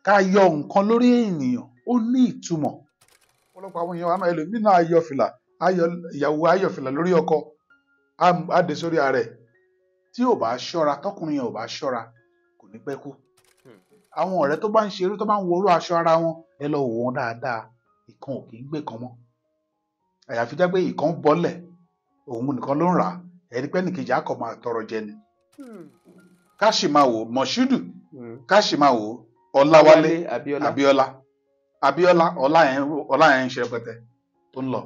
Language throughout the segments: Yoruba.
ká yọ nǹkan lórí ènìyàn ó ní ìtumọ̀. Ọ̀pọ̀lọpọ̀ àwọn èèyàn wa náà ẹlòmíì náà ayọ̀ fìlà ìyàwó ayọ̀ fìlà lórí ọkọ á dé sórí ara ẹ̀ tí ò bá ṣọ́ra tọkùnrin yẹn ò bá ṣọ́ra kò ní pẹ́ kú. Àwọn ọ̀rẹ́ tó bá ń ṣeré tó bá ń worú aṣọ ara wọn ẹ lọ wò wọn dáadáa ìkan ò kì í gbé kan mọ́. Àyàfi jẹ́ pé ìkan bọ́lẹ̀ òun nìkan ló ń rà á ẹ̀rí pé nìkejì á kọ̀ máa tọrọ jẹ ni. Ká sì máa wò Mọ̀ṣúdù ká sì máa wò Ọláwálé Abíọ́lá ọlá yẹn ń ṣe rẹpẹtẹ tó ń lọ.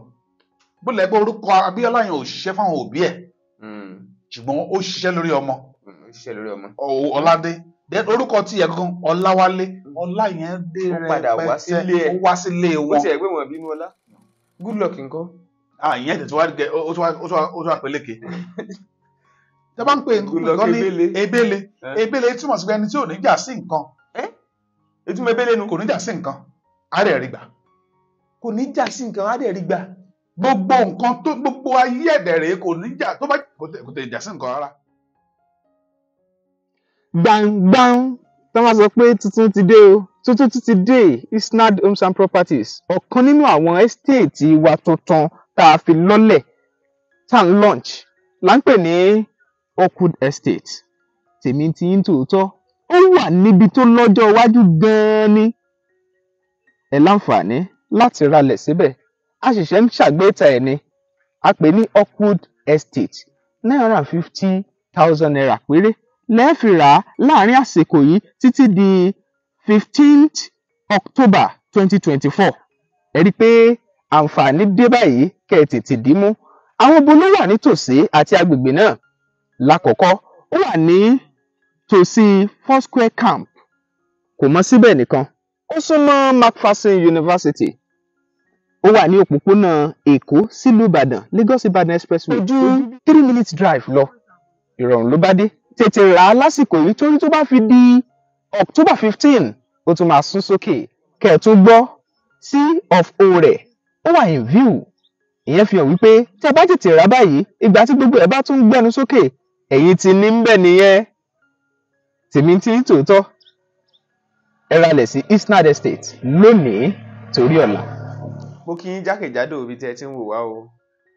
Bó lẹ pé orúkọ Abíọ́lá yẹn ò ṣiṣẹ́ fáwọn òbí ẹ̀ ṣùgbọ́n ó ṣiṣẹ́ lórí ọmọ. Ọládé orúkọ tí yẹ gangan Ọláwálé ọlá yẹn dé rẹpẹtẹ ó wá sílé wọn. ó ti ẹ̀ pé wọn bínú ọlá good luck nǹkan. Ìyẹn tẹ̀ ó tún wá peléke. Tẹ́ bá ń pè nǹkan ní ebéle túmọ̀ sí pé ẹni tí ò ní jà sí nǹkan. Ìtumọ̀ ebéle nu kò ní jà sí nǹkan á dẹ̀ rí gbà. Kò ní jà sí nǹkan á dẹ̀ rí gbà. Gbogbo nǹkan tó gbogbo ayé ẹ̀dẹ̀ rèé kò ní jà tó bá kò tẹ̀ jà sí nǹkan rárá. Gbangban tó máa sọ pé tuntun ti dé o tuntun ti dé Isnad Homes and Properties ọ̀kan nínú àwọn ẹ́stéètì wa tuntun tá a fi lọ́lẹ̀ tá n launch là ń pè ní Oakwood Estate. Tèmi ti ń tòótọ́ ó wà níbi tó lọ́jọ́ iwájú gan-an ni ẹ láǹfààní láti ralẹ̀ síbẹ̀ a ṣẹ̀ṣẹ̀ ń ṣàgbéta ẹ̀ ni a pè ní Oakwood Estate £950,000 péré lẹ́ẹ̀fì rà á láàrin àsìkò yìí títí di 15th October 2024. Ẹ rí i pé àǹfààní dé báyìí kẹ́ ẹ tètè dìímú. Àwọn ibo ló wà nítòsí àti agbègbè náà. Lákọ̀ọ́kọ́ ó wà ní tòsí Foursquare Camp kò mọ síbẹ̀ nìkan ó súnmọ́ Macpherson University. Ó wà ní òpópónà Èkó sílùú Ìbàdàn Lagos Ìbàdàn Expressway ojú 3 minutes drive lọ. Ìrọ̀rùn ló bá dé tètè rà á lásìkò yìí torí tó bá fi di October 15 ó tún máa sún sókè kẹ́ ẹ̀ tún gbọ́ C of O rẹ̀ ó wà in view. Ìyẹn fi hàn wípé tí ẹ bá tètè rà báyìí ìgbà tí gbogbo ẹ̀ bá tún gbẹnu sókè ẹ̀yin ti ní ń bẹ̀ nìyẹn. Tèmi ti ń tòótọ́ ẹ ralẹ̀ sí Isnad Estate lónìí torí ọ̀la. Mo kí yín jákèjádò ibi tí ẹ ti ń wò wá o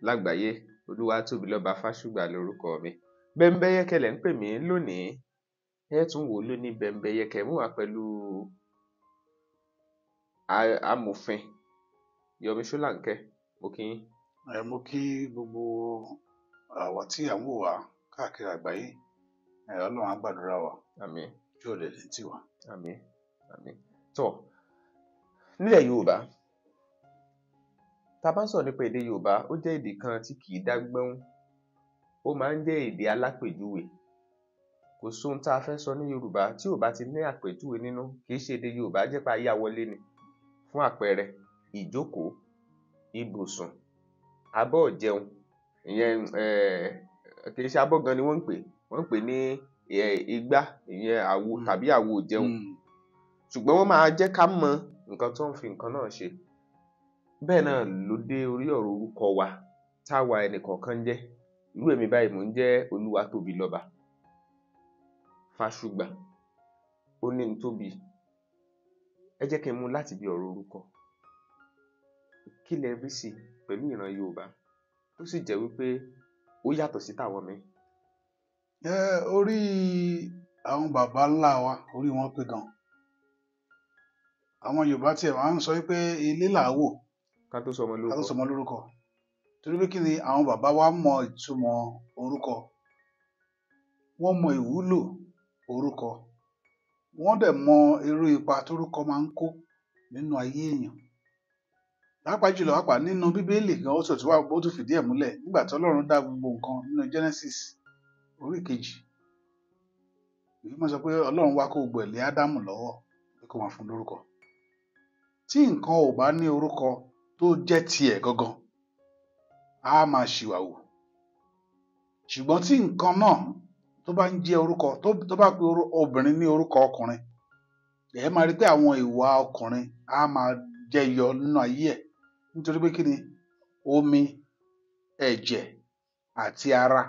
lágbàáyé Olúwatóbilọ́ba Fásùgbà lórúkọ mi. Bẹ́ńbẹ́yẹ́kẹ́ lẹ̀ ń pè mí lónìí ẹ tún wò lónìí Bẹ́ńbẹ́yẹ́kẹ́ mú wá pẹ̀lú amòfin Yomi Ṣólánkẹ́ mo kí yín. Mo kí gbogbo àwa tí à ń wò wá káàkiri àgbáyé Ọlọ́run á gbàdúrà wa. Àmín. Tí ò lè lè tì wá. Àmín. Àmín. Tọ́ nílẹ̀ Yorùbá tá a bá ń sọ̀rọ̀ nípa èdè Yorùbá ó jẹ́ èdè kan tí kì í dágbọ́n ó máa ń jẹ́ èdè alápèjúwe. Kò sóhun tá a fẹ́ sọ ní Yorùbá tí ò bá ti ní àpèjúwe nínú kì í ṣe èdè Yorùbá jẹ́ pé ayá wọlé ni. Fún àpẹẹrẹ ìjókòó ibùsùn abọ́ ìjẹun ìyẹn kì í ṣe abọ́ gan ni wọ́n ń pè ní igbá ìyẹn àwo tàbí àwo ìjẹun ṣùgbọ́n wọ́n máa jẹ́ ká mọ nǹkan tó ń fi nǹkan náà ṣe. Bẹ́ẹ̀ náà ló dé orí ọ̀rọ̀ orúkọ wa táwa ẹnìkọ̀ọ̀kan jẹ́ irú èmi báyìí mò ń jẹ́ Olúwatóbilọ́ba Fásùgbà ó ní n tóbi. Ẹ jẹ́ kí n mú láti bí ọ̀rọ̀ orúkọ. Kí lẹ rí sí pẹ̀lú ìran Yorùbá tó sì jẹ́ wípé ó yàtọ̀ sí tàwọn mi. Orí àwọn bàbá ńlá wa orí wọn pé gan. Àwọn Yorùbá tiẹ̀ máa ń sọ wípé ilé làá wò ká tó sọmọ lórúkọ torí pé kí ni àwọn bàbá wa mọ ìtumọ̀ orúkọ wọ́n mọ ìwúlò orúkọ wọ́n dẹ̀ mọ irú ipa tórúkọ máa ń kó nínú ayé èèyàn. Pàápàá jùlọ nínú Bíbélì gan ó tún fìdí ẹ̀ múlẹ̀ nígbà tí Ọlọ́run dá gbogbo nǹkan nínú Genesis orí 2. Èyí máa sọ pé Ọlọ́run wá kó gbogbo ẹ̀ lé Ádámù lọ́wọ́ pé kó máa fún lórúkọ. Tí nǹkan ò bá ní orúkọ tó jẹ́ tiẹ̀ gangan á máa ṣìwàwù. Ṣùgbọ́n tí nǹkan náà tó bá ń jẹ́ orúkọ tó bá pe obìnrin ní orúkọ ọkùnrin ẹ máa rí pé àwọn ìwà ọkùnrin á máa jẹyọ nínú ayé ẹ̀ nítorí pé kí ni omi ẹ̀jẹ̀ àti ara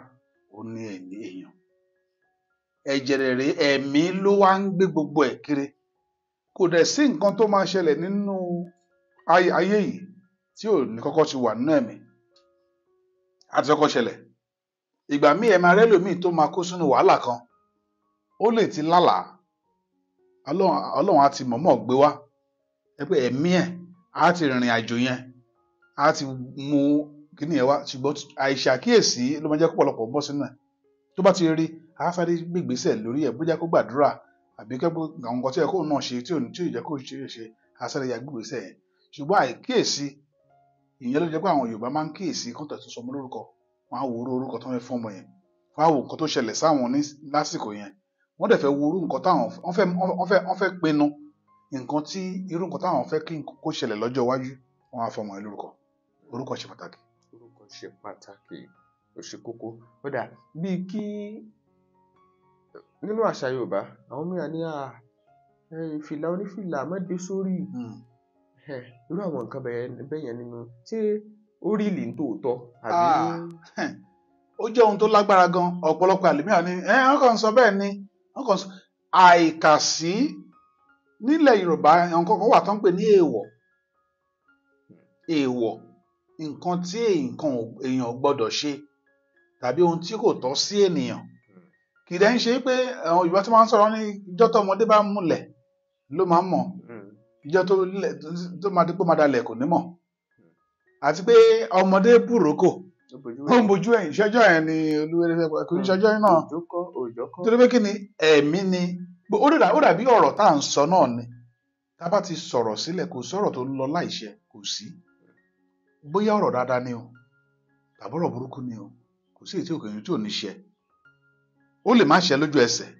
ò ní èèyàn. Ẹ̀jẹ̀ rẹ̀ ẹ̀mí ló wá ń gbé gbogbo ẹ̀ kiri kò dẹ̀ sí nǹkan tó máa ṣẹlẹ̀ nínú ayé yìí tí ò ní kọ́kọ́ ti wà nínú ẹ̀mí àti kọ́kọ́ ṣẹlẹ̀. Ìgbà míì ẹ máa rẹ́lòmíì tó máa kó sínú wàhálà kan, ó lè ti lálàá, Ọlọ́run á ti mọ̀ọ́mọ̀ gbé wá ẹ pé ẹ̀mí ẹ̀ á ti rìnrìn àjò yẹn, á ti mú kíní yẹn wá, ṣùgbọ́n àìṣàkíyèsí ló máa jẹ́ kó pọ̀lọpọ̀ bọ́ sínú ẹ̀. Tó bá ti rí, á sáré gbé ìgbésẹ̀ lórí ẹ̀, bóyá kó gbàdúrà àbí kẹ́gbó àwọn nǹkan tí ẹ kó náà ṣe tí ò jẹ́ kó ṣe, á sáré ya gbé ìgbésẹ̀ yẹn. Ṣùgbọ́n àìkíyèsí, ìyẹn ló jẹ́ pé àwọn Yorùbá máa ń kíyèsí kán tó sọmọ lórúkọ. Wọ́n á wo orúkọ tó fẹ́ fún ọmọ yẹn, wọ́n á wo nǹkan tó ṣẹlẹ̀ sáwọn lásìkò yẹn, wọ́n dẹ̀ fẹ́ wo irú nǹkan táwọn wọ́n fẹ́ pinnu nǹkan tí irú nǹkan táwọn fẹ́ kó ṣẹlẹ̀ lọ́jọ́ iwájú, wọ́n á fọmọ yẹn lórúkọ. Orúkọ ṣe pàtàkì. Orúkọ ṣe pàtàkì, ó ṣe kókó. Ó dà bíi kí nínú àṣà Yorùbá àwọn mìíràn ní fìlà onífìlà má dé sórí, irú àwọn nǹkan bẹ́ẹ̀ yẹn nínú ṣé ó rí ìlì ń tòótọ́ àbí. Ó jẹ́ ohun tó lágbára gan. Ọ̀pọ̀lọpọ̀ àlùmíà ní wọ́n kàn sọ bẹ́ẹ̀ ni, wọ́n kàn sọ àìkàsí nílẹ̀ Yorùbá. Nǹkan kan wà tó ń pè ní èèwọ̀. Èèwọ̀, nǹkan tí èèyàn gbọ́dọ̀ ṣe tàbí ohun tí kò tọ́ sí ènìyàn. Kì í dẹ̀ ń ṣe pé àwọn Yorùbá tó máa ń sọ̀rọ̀ ní ìjọ́ tó ọmọdé bá múlẹ̀ ló máa ń mọ̀, ìjọ́ tó máa dípò máa dalẹ̀ kò ní mọ̀, àti pé ọmọdé bùrókò ó ń bojú ẹ̀yìn. Ìṣẹ́jọ́ yẹn ni Olúwere fẹ́ kò ní ìṣẹ́jọ́ yẹn náà, torí pé kí ni ẹ̀mí ni. Ó dàbí ọ̀rọ̀ tá à ń sọ náà ni. Tá a bá ti sọ̀rọ̀ sílẹ̀, kò sọ̀rọ̀ tó lọ láìṣẹ, kò sí. Bóyá ọ̀rọ̀ dáadáa ni o tàbí ọ̀rọ̀ burúkú ni o, kò sí èyí tí òkèèyàn tí ò ní ṣẹ. Ó lè má ṣẹ lójú ẹsẹ̀,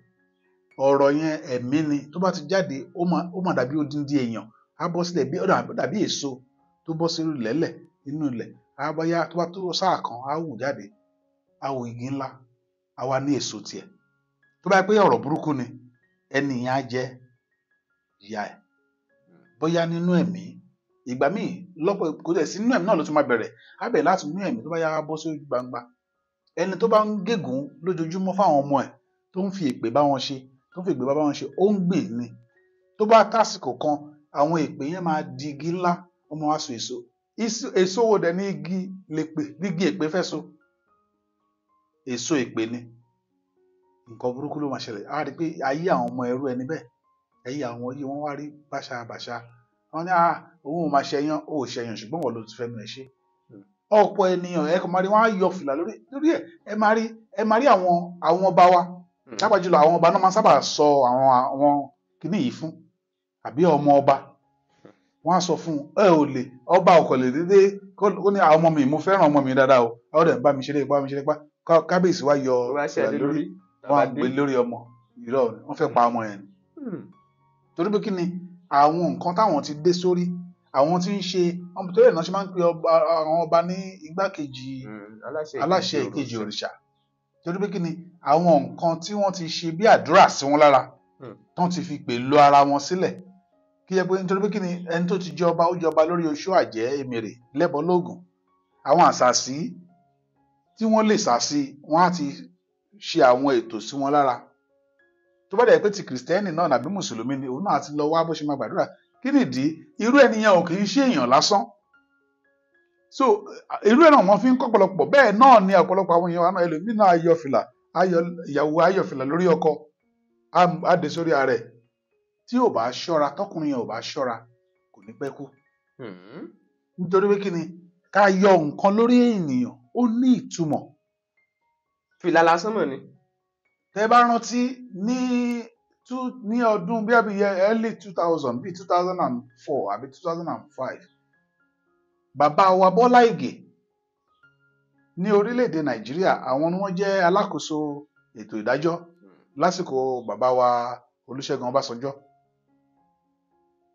ọ̀rọ̀ yẹn ẹ̀mí ni. Tó bá ti jáde, ó máa dàbí odindi èèyàn, á bọ́ sílẹ̀ bí dàbí èso tó bọ́ sí ilẹ̀ inú ilẹ̀. Á bóyá tó bá tó sáà kan, á wù jáde, á wù igi ńlá, á wá ní èso tiẹ̀. Tó bá yẹ pé ọ̀rọ̀ burúkú ni, ẹni yẹn á jẹ ìyà ẹ̀. Bóyá nínú ẹ̀mí, ìgbà míì lọ́pọ̀ kò tẹ̀ sí nínú ẹ̀mí náà ló tún máa bẹ̀rẹ̀. Á bẹ̀rẹ̀ láti nínú ẹ̀mí, tó bá yá á bọ́ sí gbangba. Ẹni tó bá ń gégùn lójoojúmọ́ fáwọn ọmọ ẹ̀, tó ń fi èpè bá wọn ṣe, ó ń gbè ni. Tó bá tásìkò kan, àwọn èpè yẹn máa di igi ńlá, ó máa wá so èso. Èso wo dẹ̀ ní igi èpè fẹ́ so? Èso èpè ni. Nǹkan burúkú ló máa ṣẹlẹ̀. Á rí pé ayé àwọn ọmọ ẹrú ẹni bẹ́ẹ̀, ayé àwọn yìí wọ́n wá rí báṣabàṣa. Wọ́n ní òun ò máa ṣẹyàn, ó ṣẹyàn, ṣùgbọ́n wọ́n ló ti fẹ́nu ẹ̀ ṣe. Ọ̀pọ̀ ènìyàn ẹ kàn máa rí, wọ́n á yọ fìlà lórí ẹ̀. Ẹ máa rí àwọn ọba wa, lápá jùlọ àwọn ọba náà máa sábà sọ àwọn kíní yìí fún, àbí ọmọ ọba. Wọ́n á sọ fún ọba ọkọ̀ lè dédé kó ní àwọn ọmọ mi, mo fẹ́ràn ọmọ mi dáadáa o, àwọn ọ̀dẹ̀ bá mi ṣeré pa, kábíyèsí wá yọ fìlà lórí, wọ́n á gbé lórí ọmọ. Irọ́, wọ́n fẹ́ pa ọmọ yẹn. Torí pé kí ni àwọn nǹkan táwọn ti dé sórí, àwọn tí ń ṣe torí ẹ̀ náà ṣe máa ń pe àwọn ọba ní igbákejì aláṣẹ ìkejì òrìṣà. Torí pé kí ni àwọn nǹkan tí wọ́n ti ṣe bí àdúrà sí wọn lára, tán ti fi pè lo ara wọn sílẹ̀. Kí jẹ́ pé nítorí pé kí ni ẹni tó ti jọba, ó jọba lórí oṣó, àjẹ́, èmèrè, lẹ́bọ lóògùn. Àwọn àṣàsí tí wọ́n lè sàsí, wọ́n á ti ṣe àwọn ètò sí wọn lára. Tó bá dẹ̀ pé ti kìrìsìtẹ́nì náà àbí mùsùlùmí ni, òun náà ti lọ wá bó ṣe máa gbàdúrà. Kí nìdí? Irú ẹniyẹn ò kì í ṣe èèyàn lásán. So irú ẹ̀ náà wọ́n fi ń kọ́ ọ̀pọ̀lọpọ̀. Bẹ́ẹ̀ náà ni ọ̀pọ̀lọpọ̀ àwọn èèyàn wa, ẹlòmíì náà ayọ̀ fìlà, ìyàwó ayọ̀ fìlà lórí ọkọ, á dé sórí ara ẹ̀. Tí ò bá ṣọ́ra, tọkùnrin yẹn ò bá ṣọ́ra, kò ní pẹ́ kú. Nítorí pé kí ni ká yọ nǹkan lórí ènìyàn, ó ní ìtumọ̀. Fìlà lásán mọ̀ ni. Tẹ́ bá rántí ní ọdún bí early 2000, bí 2004 àbí 2005, bàbá wa Bọ́lá Ìgè ní orílẹ̀-èdè Nàìjíríà, àwọn ni wọ́n jẹ́ alákòóso ètò ìdájọ́ lásìkò bàbá wa Olúṣẹ́gun Ọbásanjọ́.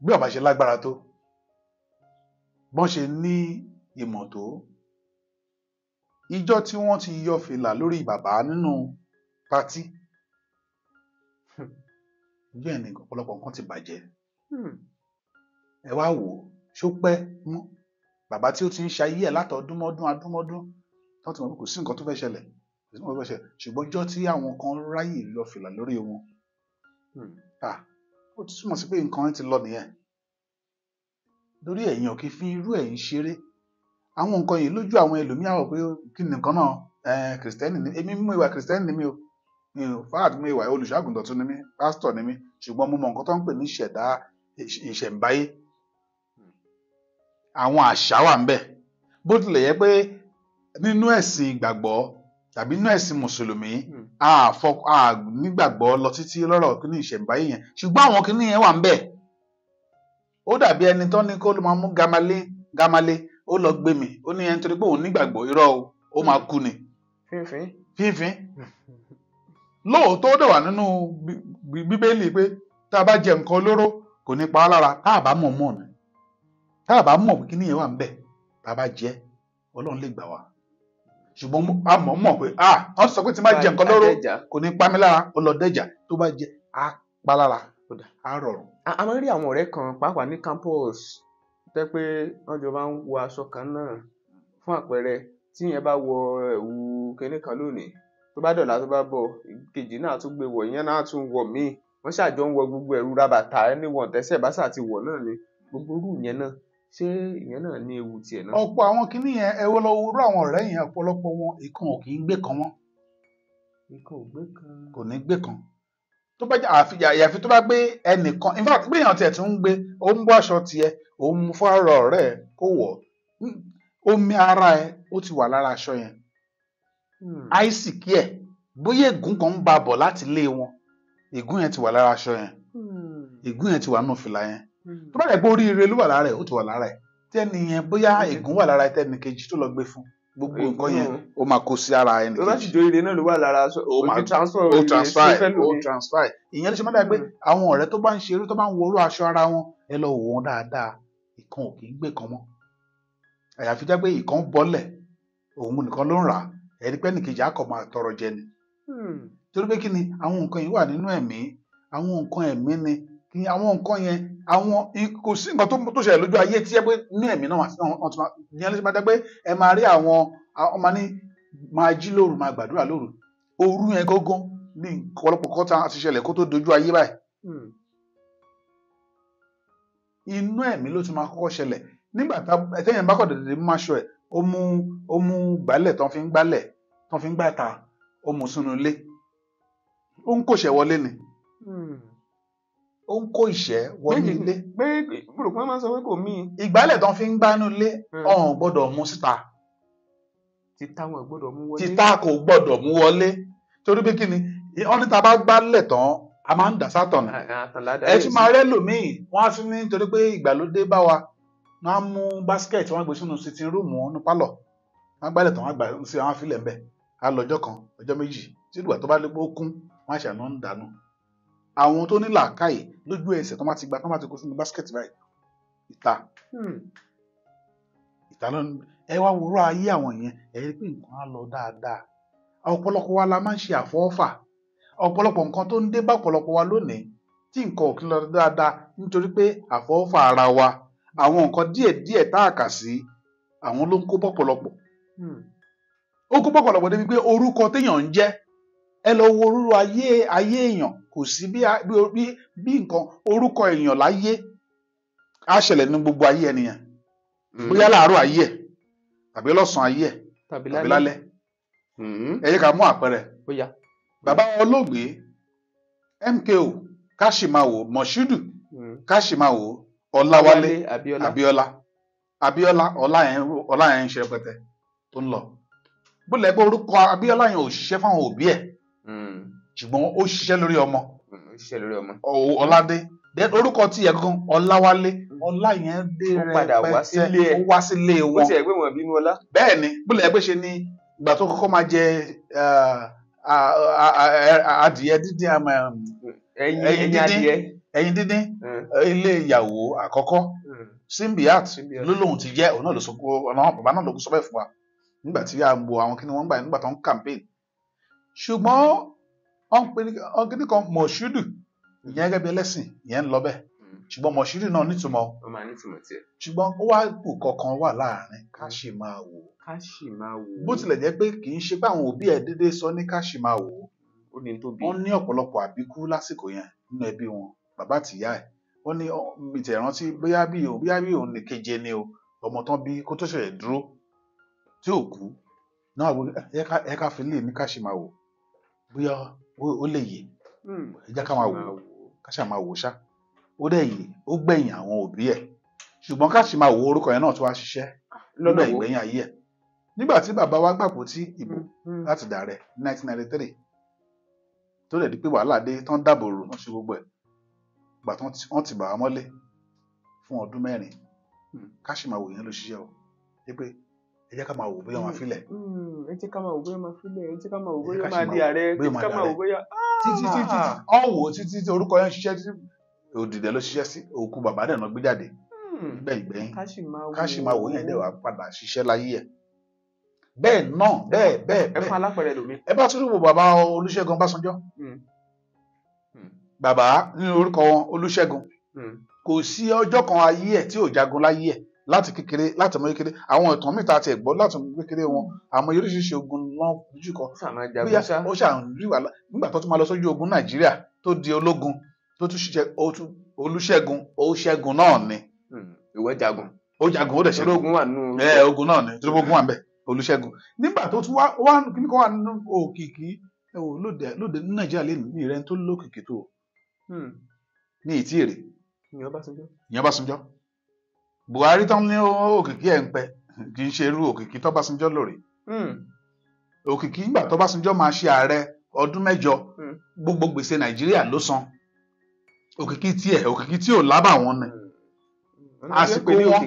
Bí ọba ṣe lágbára tó, bọ́n ṣe ní ìmọ̀ tó, ìjọ́ tí wọ́n ti yọ fìlà lórí bàbá nínú patí, bẹ́ẹ̀ ni ọ̀pọ̀lọpọ̀ nǹkan ti bàjẹ́. Ẹ wá wò ó, ṣó pẹ́ mọ́ bàbá tí ó ti ń ṣayé ẹ̀ látọdúnmọ́dún tó ti mọ̀ pé kò sí nǹkan tó fẹ́ ṣẹlẹ̀, ṣùgbọ́n ọjọ́ tí àwọn kan ráyè yọ fìlà lórí wọn, ó ti túmọ̀ sí pé nǹkan ti lọ nìyẹn lórí ẹ̀yin ò kì í fi irú ẹ̀yin ṣeré àwọn nǹkan yìí lójú àwọn ẹlòmíà wò pé kí ni nǹkan náà kìrìsìtẹ́nì ni èmi mú ìwà kìrìsìtẹ́nì ni mi ò fáàd mú ìwà olùṣọ́àgùntàn tún ni mí pásítọ̀ ni mí ṣùgbọ́n mo mọ nǹkan tó ń pè ní ìṣẹ̀ǹbáyé àwọn àṣà wà ńbẹ̀ bó tilẹ̀ yẹ pé nínú ẹ̀sìn ìgbàgbọ́ tàbí nínú ẹ̀sìn mùsùlùmí a nígbàgbọ́ lọ títí lọ́rọ̀ kíní ìṣẹ̀ǹbáyé yẹn ṣùgbọ́n àwọn kíní yẹn wà ńbẹ̀ ó dàbí ẹni tó ní kó ló máa mú gamale ó lọ gbé mi ó ní ẹni torí pé òun nígbàgbọ́ irọ́ o ó máa kú ni fínfín lóòótọ́ ó dẹ̀ wà nínú bíbélì pé tá a bá jẹ nǹkan olóró kò ní pa á lára tá a bá mọ̀ ni tá a bá mọ̀ pé kíní yẹn wà ńbẹ̀ tá a bá jẹ Ọlọ́run lè gbà wá ṣùgbọ́n a mọ̀ pé wọ́n sọ pé tí n bá jẹ nǹkan lóró kò ní pa mí lára ó lọ dẹ́jà tó bá jẹ á pa lára á rọrùn. a máa ń rí àwọn ọ̀rẹ́ kan pàápàá ní campus tẹ́ pé wọ́n jọ máa ń wọ aṣọ kan náà fún àpẹẹrẹ tí yẹn bá wọ ẹ̀wù kinní kan lónìí tó bá dọ̀là tó bá bọ̀ kejì náà tún gbé wọ̀ ìyẹn náà tún wọ̀ míì wọ́n ṣàjọ ń wọ gbogbo ẹ̀rù rabàtà ẹniwọ̀n tẹ́sẹ̀ bá ṣà ti wọ̀ náà ni gbogbo irú ìyẹn náà ṣé ìyẹn náà ní ewu tiẹ̀ náà. ọ̀pọ̀ àwọn kinní yẹn ẹ wọ́n lọ wúrú àwọn ọ̀rẹ́ yẹn ọ̀pọ̀lọpọ̀ wọn ìkan ò kì í gbé kan wọn. ìkan ò gbé kan. kò ní gbé kan tó bá jẹ́ àyàfi tó bá gbé ẹnìkan in fact gbé èèyàn tiẹ̀ tún ń gbé ó ń bọ́ aṣọ tiẹ̀ ó ń mú fọ́ọ̀rọ̀ ọ̀rẹ́ ẹ̀ kó wọ̀ omi ara ẹ̀ ó ti wà lára aṣọ yẹn àìsíkí ẹ̀ bóyá ègún kan ń ba bọ̀ láti ilé wọn ègún yẹn ti wà lára aṣọ yẹn ègún yẹn ti wà nù fìlà yẹn tó bá jẹ́ pé oríire ló wà lára ẹ̀ ó ti wà lára ẹ̀ tẹ́ni yẹn bóyá ègún wà lára ẹ̀ tẹ́ni kejì tó lọ gbé fún gbogbo nǹkan yẹn ó máa kó sí ara ẹnì kejì. ó bá sì jó ire náà ló wà lára aṣọ ó transfer ìyẹn ló ṣe máa dà pé àwọn ọ̀rẹ́ tó bá ń ṣeré tó bá ń worú aṣọ ara wọn ẹ lọ wò wọn dáadáa ìkan ò kì í gbé kan mọ́ àyàfi jẹ́ pé ìkan bọ́lẹ̀ òun nìkan ló ń rà ẹni pé ẹnìkejì á kọ̀ máa tọrọ jẹ ni torí pé kí ni àwọn nǹkan yìí wà nínú ẹ̀mí àwọn nǹkan ẹ̀mí ni kí àwọn nǹkan yẹn àwọn kò sí nǹkan tó ṣẹlẹ̀ lójú ayé tí ẹ pé ní ẹ̀mí náà wọ́n ti máa ìyẹn ló ṣe máa dá pé ẹ máa rí àwọn ọmọ ní máa jí lóru máa gbàdúrà lóru òru yẹn gógó ní ọ̀pọ̀lọpọ̀ kọ́ ti ṣẹlẹ̀ kó tó dojú ayé báyìí inú ẹ̀mí ló ti máa kọ́kọ́ ṣẹlẹ̀ nígbà tẹ́yìn bá kọ̀ dẹ̀dẹ̀ mú aṣọ ẹ̀ ó mú gbálẹ̀ tán fi ń gbálẹ̀ tán fi ń gbá ta ó mú sínú ilé ó ń kòṣẹ́ wọlé ni ó ń kó ìṣẹ́ wọlé ilé. pé gbọ́dọ̀ máa ń sọ pé kò mí. ìgbálẹ̀ tán fi ń gbánú ilé ọ̀hún gbọ́dọ̀ mú síta. títà wọn gbọ́dọ̀ mú wọlé. títà kò gbọ́dọ̀ mú wọlé torí pé kí ni wọ́n ní ta bá gbálẹ̀ tán a máa ń dà sátọ̀nù. ẹ tún máa rẹ́ lòmíì wọ́n á tún ní torí pé ìgbàlódé bá wa wọ́n á mú báskẹ̀tì wọ́n á gbé sínú sitting room wọn ní pálọ̀ wọ́n á gbálẹ̀ tán wọ́n á gbà sí àwọn afílẹ̀ ńbẹ̀ á lọ́jọ́ kan ọjọ́ méjì tí ìgbà tó bá lé pé ó kún wọ́n á ṣàná ń dànù. àwọn tó ní làákàyè lójú ẹsẹ̀ tó má ti kó sínú báskẹ̀tì báyìí ìta ló ń ẹ wá wúrọ ayé àwọn yẹn ẹ rí pé nǹkan á lọ dáadáa ọ̀pọ̀lọpọ̀ wa la máa ń ṣe àfọwọ́fà ọ̀pọ̀lọpọ̀ nǹkan tó ń dé bá ọ̀pọ̀lọpọ̀ wa lónìí tí nǹkan ò kí lọ dáadáa nítorí pé àfọwọ́fà ara wa àwọn nǹkan díẹ̀díẹ̀ tá a kà sí àwọn ló ń kó bọ́pọ̀lọpọ̀ ó kó bọ́pọ̀lọpọ̀ débi pé orúkọ téèyàn ń jẹ́ ẹ lọ wo orúkọ ayé èèyàn kò sí bí nǹkan orúkọ èèyàn láyé á ṣẹlẹ̀ ní gbogbo ayé ẹnìyàn bóyá láàárọ̀ ayé ẹ̀ tàbí lọ́sàn-án ayé ẹ̀ tàbí lálẹ́ ẹ jẹ́ ká mú àpẹẹrẹ bàbá olóògbé MKO Káṣímáwò Mọ̀ṣúdù Káṣímáwò Ọláwálé Abíọ́lá ọlá yẹn ń ṣe rẹpẹtẹ tó ń lọ bó lẹ pé orúkọ Abíọ́lá yẹn ò ṣiṣẹ́ fáwọn òbí ẹ̀ ṣùgbọ́n ó ṣiṣẹ́ lórí ọmọ Ọládé orúkọ tí yẹ gan Ọláwálé ọlá yẹn dé rẹpẹtẹ ó wá sílé wọn ó ti ẹ̀ gbé wọn bínú ọlá. bẹ́ẹ̀ ni bó lẹ pé ṣe ni ìgbà tó kọ́kọ́ máa jẹ adìyẹ dídín ẹyin dídín ilé ìyàwó àkọ́kọ́ Simbiat ló lóun ti jẹ́ òun náà ló sọ pé bàbá náà ló sọ bẹ́ẹ̀ fún wa nígbà tí a ń bo àwọn kí ni wọ́n gbà nígbà tó ń campaign ṣùgbọ́n wọ́n kí ni kan Mọ̀ṣúdù ìyẹn gẹ́gẹ́ bí ẹlẹ́sìn ìyẹn ń lọ bẹ́ẹ̀ ṣùgbọ́n Mọ̀ṣúdù náà nítumọ̀ ṣùgbọ́n ó wá kù kọ̀ọ̀kan wà láàrin Káṣímáwò bó tilẹ̀ jẹ́ pé kì í ṣe pé àwọn òbí ẹ̀ dédé sọ ní Káṣímáwò wọ́n ní ọ̀pọ̀lọpọ̀ àbíkú lásìkò yẹn nínú ẹbí wọn bàbá àtìyá ẹ̀ wọ́n ní mi tẹ̀ rántí bóyá bí òun ní keje ni o ọmọ tán bí kó tó ṣẹ̀ṣẹ̀ dúró tí ò kú náà ẹ ká fi lè ní ká ṣe máa wò bóyá ó lè yè ẹ jẹ́ ká máa wò ká ṣe máa wò ṣá ó dẹ̀ yè ó gbẹ̀yìn àwọn òbí ẹ̀ ṣùgbọ́n ká ṣe máa wò orúkọ yẹn náà tó wá ṣiṣẹ́ lọ́nà ìgbẹ̀yìn ayé ẹ̀ nígbà tí bàbá wa gbàpò tí ìbò láti dàrẹ ní 1993 tó dẹ̀ di pé wàhálà dé tán dàbò rò wọ́n ṣe gbogbo ẹ̀ gbà tán wọ́n ti bà wá mọ́lé fún ọdún 4 ká ṣe máa wò yẹn ló ṣiṣẹ́ o pé ẹ jẹ́ ká máa wò bóyá máa filẹ̀ ẹ jẹ́ ká máa wò bóyá máa filẹ̀ ẹ jẹ́ ká máa wò bóyá máa di ààrẹ ẹ jẹ́ ká máa wò bóyá títí ọ̀hún wò títí orúkọ yẹn ṣiṣẹ́ tí òdìdẹ ló ṣiṣẹ́ sí òkú bàbá dẹ̀ náà gbé jáde gbẹ̀yìn ká ṣe máa wò yẹn dẹ̀ wá padà ṣiṣẹ́ láyé ẹ̀ bẹ́ẹ̀ náà bẹ́ẹ̀ ẹ fún alápẹ̀rẹ̀ lómi. ẹ bá tún rí wo bàbá Olúṣẹ́gun Ọbásanjọ́ bàbá ní orúkọ wọn Olúṣẹ́gun kò sí ọjọ́ kan ayé ẹ̀ tí ò jagun láyé ẹ̀ láti kékeré láti ọmọ kékeré àwọn ìtàn mìta ti ẹ̀gbọ́ láti ọmọ kékeré wọn àmọ́ oríṣiríṣi ogun náà lójú kan bóyá ó ṣàǹrí wàhálà nígbà tó tún máa lọ sójú ogun Nàìjíríà tó di ológun tó tún ṣiṣẹ́ Olúṣẹ́gun ó ṣẹ́gun náà ni. ìwọ jagun ó jagun ó dẹ̀ ṣẹ́gun ogun wà nínú ogun náà ni tó ogun wà ń bẹ̀ Olúṣẹ́gun nígbà tó tún wá kíní kan wà nínú òkìkí lóde ní Nàìjíríà lè ní ìrẹ́ni tó lókìkí tó ní ìtí èrè ìyẹn Ọbásanjọ́ Buhari tán ní òkìkí ẹ̀ ń pẹ́ kì í ṣe irú òkìkí tọ́básanjọ́ lórí òkìkí nígbà tọ́básanjọ́ máa ṣe ààrẹ ọdún 7 gbogbo gbèsè Nàìjíríà ló san òkìkí tí ò lábà wọn ni àsìkò wọn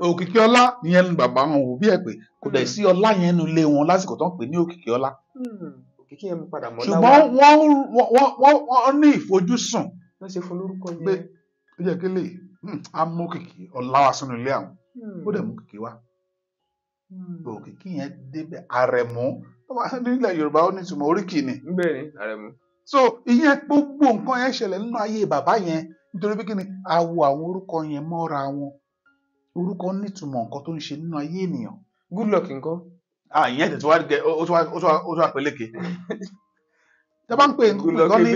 òkìkí ọlá ìyẹn ní bàbá wọn wò bí ẹ pé kò dẹ̀ sí ọlá yẹn nu ilé wọn lásìkò tó ń pè ní òkìkí ọlá ṣùgbọ́n wọ́n ní ìfojúsùn pé ó jẹ́ kí lè á mú kìkì ọlá wá sínú ilé àwọn ó dẹ̀ mú kìkì wá òkìkí yẹn débẹ̀ àrẹ̀mú nílẹ̀ Yorùbá ó ní ìtumọ̀ oríkì ni àrẹ̀mú so ìyẹn gbogbo nǹkan yẹn ṣẹlẹ̀ nínú ayé bàbá yẹn nítorí pé kí ni awo àwọn orúkọ yẹn mọ́ra wọn orúkọ nítumọ̀ nǹkan tó ń ṣe nínú ayé ènìyàn. Goodluck nǹkan. Ìyẹn tètè wá gẹ ó tún wá peléke tẹ bá ń pè nǹkan ní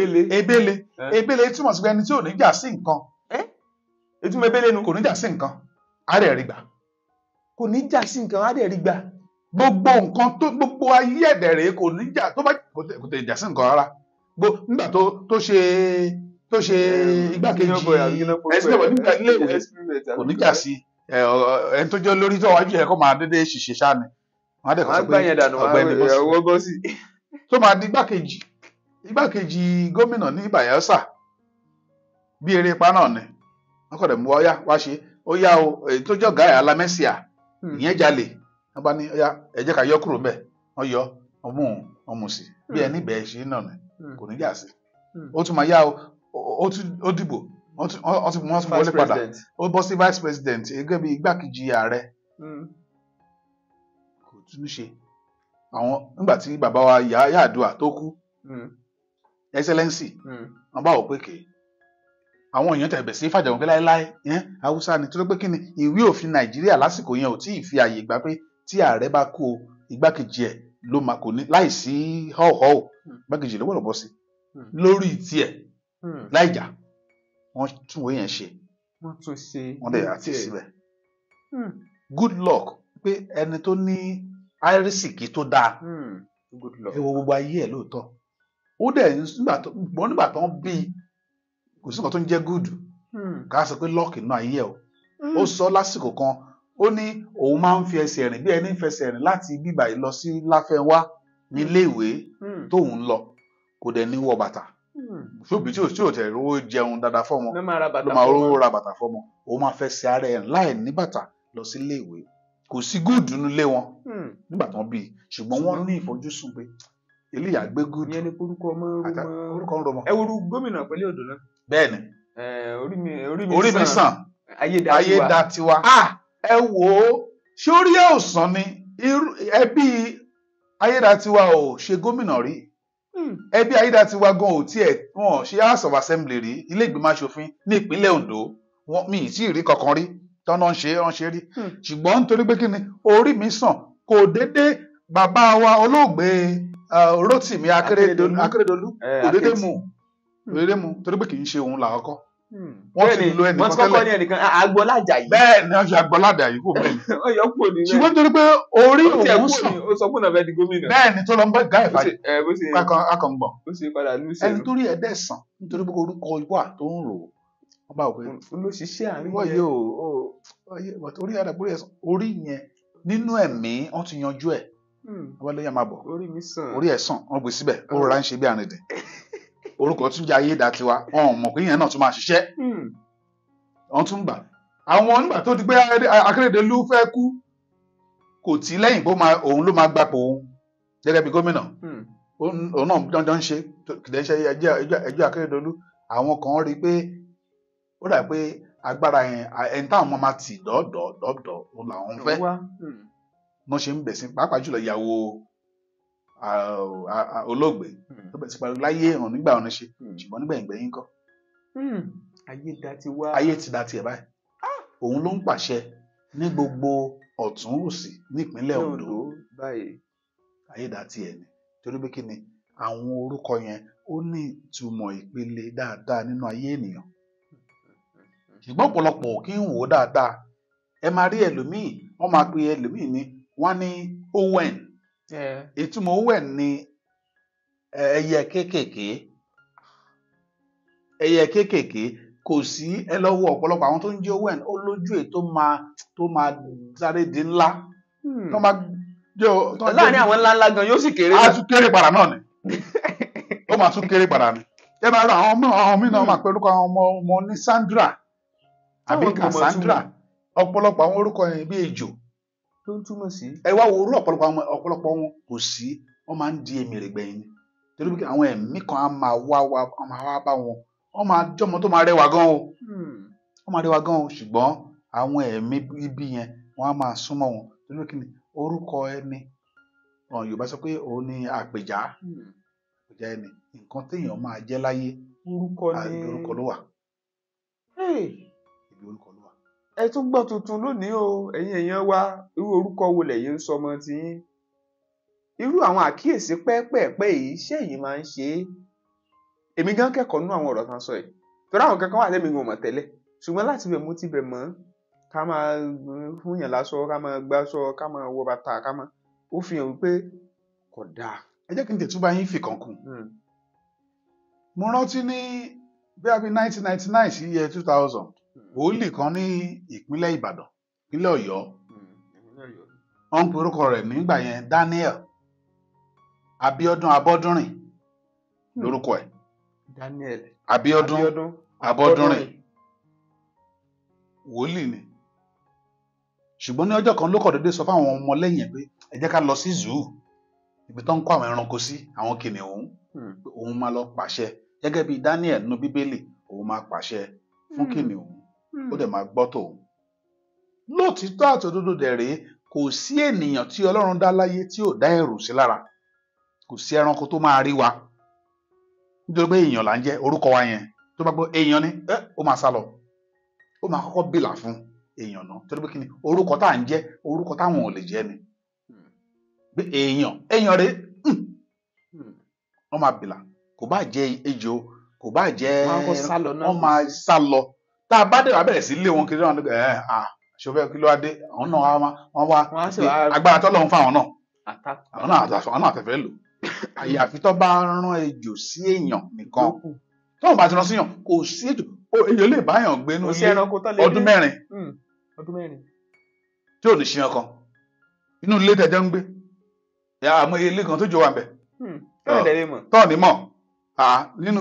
ebele túmọ̀ sí pé ẹni tí ò ní jà sí nǹkan ìtumọ̀ ebele nu kò ní jà sí nǹkan á dẹ̀ rí gbà kò ní jà sí nǹkan á dẹ̀ rí gbà gbogbo nǹkan tó gbogbo ayé ẹ̀dẹ̀ rèé kò ní jà tó bá kò tẹ̀ jà sí nǹkan rárá nígbà tó ṣe igbákejì ẹsìnbọ̀ nígbà iléèwé kò ní jà sí ẹni tó jẹ́ lórí tó wájú ẹ̀ kó máa dédé ṣìṣe ṣá ni wọ́n á dẹ̀ kọ́ sọ pé ọ̀gbẹ́ni bọ́sì tó máa di igbákejì gómìnà ní Bayelsa bí eré ipa náà ni wọ́n kọ̀ dẹ̀ mú wá ṣe ó yá o èyí tó jọ̀gá ẹ̀ alámẹ́síà ìyẹn jalè wọ́n bá ní ọ̀yá ẹ jẹ́ ká yọ kúrò ńbẹ̀ wọ́n yọ ọmú sí bí ẹni bẹ́ẹ̀ ṣe náà ni kò ní jà sí ó tún máa yá o ó dìbò wọ́n tún wọlé padà ó bọ́ sí vice president gẹ́gẹ́ bí igbákejì ààrẹ kò tún ṣe àwọn nígbà tí bàbá wa Yar'Adua tó kú excellency wọ́n bá wò pé kéé àwọn èèyàn tẹ̀bẹ̀ sí fàjàgùn pé láéláé haúsá ni tó pé kí ni ìwé òfin Nàìjíríà lásìkò yẹn ò tí ì fi àyè gbà pé tí ààrẹ bá kú o igbákejì ẹ̀ ló máa kò ní láì sí họ́ọ̀họ́ọ̀ igbákejì ló gbọ́dọ̀ bọ́ sí lórí tiẹ̀ láìjà wọ́n tún wọ́n yẹn ṣe wọ́n dẹ̀ àti síbẹ̀ Goodluck pé ẹni tó ní àìrísìkí tó dáa ewo gbogbo ayé ẹ̀ lóòótọ́ ó dẹ̀ nígbà tó ń bí kò sí nǹkan tó ń jẹ́ gúdù ká sọ pé lọ́ọ̀kì náà ayé ẹ̀ ó sọ lásìkò kan ó ní òun máa ń fi ẹsẹ̀ rìn bí ẹni ń fẹsẹ̀ rìn láti bíbà yìí lọ sí Láfẹ́nwá níléèwé tóun lọ kò dẹ̀ ní wọ bàtà ṣóbi tí ò tẹ̀ rówó jẹun dáadáa fọ́mọ ló máa rówó ra bàtà fọ́mọ òun máa fẹsẹ̀ ara ẹ̀ láì ní bàtà lọ sí iléèwé kò sí gúdù nílé wọn nígbà tán bí ṣùgbọ́n wọ́n ní ìfojúsùn pé eléyà gbé gúdù ìyẹn ní orúkọ ń rọmọ. ẹ wo gómìnà ìpínlẹ̀ Ondo náà. bẹ́ẹ̀ni orí mi sàn Ayédatiwa ẹ wò ó ṣé orí ẹ ò sàn ni ẹbí Ayédatiwa ò ṣe gómìnà rí ẹbí Ayédatiwa gan ò tiẹ̀ wọn ṣe House of Assembly rí ilé ìgbìmọ̀ aṣòfin ní ìpínlẹ̀ Ondo wọn mi ì tí ì rí kankan rí tọ́nà ń ṣe rí ṣùgbọ́n nítorí pé kí ni orí mi sàn kò dédé bàbá wa olóògbé Rotimi Akeredolu kò dédé mu torí pé kì í ṣe òun làkọ́kọ́ wọ́n ti lo wọ́n ẹnìkan ti kọ́kọ́ ní tẹ́lẹ̀ ẹnìkan Agboola Ajayi bẹ́ẹ̀ ni wọ́n fi Agboola Ajayi kò bẹ́ẹ̀ ni wọ́n yọ kúrò nínú ẹ̀ ṣùgbọ́n nítorí pé orí ó tiẹ̀ òun kúrò sàn ní ó sọ pé òun fẹ́ di gómìnà bẹ́ẹ̀ ni tó lọ ń bá ìgá bó ìfà ṣe bó ṣe akọ̀ǹgbọ̀n bó ṣe padà ẹni lùsẹ̀nu tó rí ẹ̀dẹ̀ sàn nítorí pé orúkọ wà tó ń rò ó wọ́n bá wò pé ló ṣiṣẹ́ àárín wọ́n yẹn yóò orí àdàpọ̀ yẹn orí yẹn nínú ẹ̀mí wọ́n ti yanjú ẹ̀ wọ́n lè yà máa bọ̀ orí mi sàn orí ẹ̀ sàn wọ́n gbé síbẹ̀ ó rọra ń ṣe bí àrìndìn orúkọ tún jẹ́ Ayédatiwa wọn ò mọ̀ pé yẹn náà tún máa ṣiṣẹ́ wọ́n tún gbà àwọn nígbà tó di pé Akérédolú fẹ́ kú kò tí lẹ́yìn pé òun ló máa gbapò òun gẹ́gẹ́ bí gómìnà òun náà dandan ń ṣe kìdẹ́ ṣe ẹjọ́ Akérédolú àwọn kan rí i pé ó dà pé agbára yẹn ẹni táwọn ọmọ máa tì dọ́ọ̀dọ̀ òun làwọn ń fẹ́ wọ́n ṣe ń bẹ̀ sí pàápàá jùlọ ìyàwó olóògbé tó bẹ̀ sí parí láyé hàn nígbà ọ̀nà ṣe ṣùgbọ́n nígbà ìgbẹ̀yìn kọ́ ayé ti dá tiẹ̀ báyìí òun ló ń pàṣẹ ní gbogbo ọ̀tún òsì nípínlẹ̀ Ondo ayé dá tiẹ̀ ni torí pé kí ni àwọn orúkọ yẹn ó ní ìtumọ̀ ìpele dáadáa nínú ayé ènìyàn ṣùgbọ́n ọ̀pọ̀lọpọ̀ kí ń wò ó dáadáa ẹ máa rí ẹlòmíì wọ́n máa pe ẹlòmíì ní wọ́n ní Owen ìtumọ̀ Owen ni ẹyẹ kéékèèké kò sí ẹ lọ wo ọ̀pọ̀lọpọ̀ àwọn tó ń jẹ́ Owen ó lójú ẹ̀ tó máa sáré di ńlá tó máa jẹ́ láàrin àwọn ńláńlá gan yóò sì kéré á tún kéré padà náà ni ó máa tún kéré padà ni ẹ máa rọ àwọn mí náà máa pẹ́ orúkọ àwọn ọmọ ní Sandra àbí Cassandra ọ̀pọ̀lọpọ̀ àwọn orúkọ yẹn bí ejò tó ń túmọ̀ sí ẹ wá wo orú ọ̀pọ̀lọpọ̀ wọn kò sí wọ́n máa ń di èmèrè gbẹ̀yìn ni torí pé àwọn ẹ̀mí kan á máa wá bá wọn wọ́n máa jọmọ tó máa rẹwà gan o wọ́n máa rẹwà gan o ṣùgbọ́n àwọn ẹ̀mí ibi yẹn wọ́n á máa súnmọ́ wọn torí pé kí ni orúkọ ẹni Yorùbá sọ pé òun ni àpèjá ẹni nǹkan téèyàn máa jẹ́ láyé orúkọ ló wà ibi orúkọ ló wà. ẹ tún gbọ́ tuntun lónìí o ẹ̀yin èèyàn wa irú orúkọ wo lẹ̀yin ń sọmọ tiyín irú àwọn àkíyèsí pẹ́ẹ́pẹ́ẹ́pẹ́ yìí ṣẹ́yìn máa ń ṣe é èmi gan kẹ́kọ̀ọ́ nínú àwọn ọ̀rọ̀ kan sọ yìí torí àwọn kankan wà tẹ́mi gan mọ̀ tẹ́lẹ̀ ṣùgbọ́n láti bẹ̀ mo ti bẹ̀ mọ́ ká máa fúnyàn lásọ ká máa gbáṣọ ká máa wọ bàtà ká máa ó fi hàn wípé kò dáa. ẹ jẹ́ kí n tètú bá yín fìkan kù mo rántí ní bí i 1999 sí year 2000 wòlíì kan ní ìpínlẹ̀ Ìbàdàn ìpínlẹ̀ Ọ̀yọ́ wọ́n ń pe orúkọ rẹ̀ nígbà yẹn Daniel Abíọ́dún Abọ́dúnrìn lórúkọ ẹ̀ Daniel Abíọ́dún Abọ́dúnrìn wòlíì ni ṣùgbọ́n ní ọjọ́ kan ló kọ̀ déédéé sọ fáwọn ọmọ lẹ́yìn ẹ̀ pé ẹ jẹ́ ká lọ sí zoo ibi tó ń kó àwọn ẹranko sí àwọn kìnìún òun máa lọ pàṣẹ gẹ́gẹ́ bí Daniel nínú Bíbélì òun máa pàṣẹ fún kìnìún ó dẹ̀ máa gbọ́ tòun lóòtítọ́ àtòdodo dẹ̀ rèé kò sí ènìyàn tí Ọlọ́run dá láyé tí ò dá ẹ̀rù sí lára kò sí ẹranko tó máa rí wa nítorí pé èèyàn là ń jẹ́ orúkọ wa yẹn tó bá gbọ́ èèyàn ni ó máa sá lọ ó máa kọ́kọ́ bìlà fún èèyàn náà torí pé kí ni orúkọ tá à ń jẹ́ orúkọ táwọn ò lè jẹ́ ni pé èèyàn rèé wọ́n máa bìlà kò bá jẹ́ ejò kò bá jẹ́ wọ́n máa sá lọ tá a bá dẹ̀ wá bẹ̀rẹ̀ sí lé wọn kiri náà ṣọfẹ́ kí ló wá dé àwọn náà wọ́n wá agbára tọ́lọ́run fáwọn náà àwọn náà àtẹ̀fẹ́ lò àyàfi tó bá rán ejò sí èèyàn nìkan tó bá ti rán síyàn kò sí ejò lè báyàn gbé nínú ilé ọdún mẹ́rin tí ò ní ṣe ọkàn inú ilé tẹ̀jọ́ ń gbé àmọ́ ilé kan tó jọ wà ń bẹ̀ tọ́ọ̀ ní mọ̀ nínú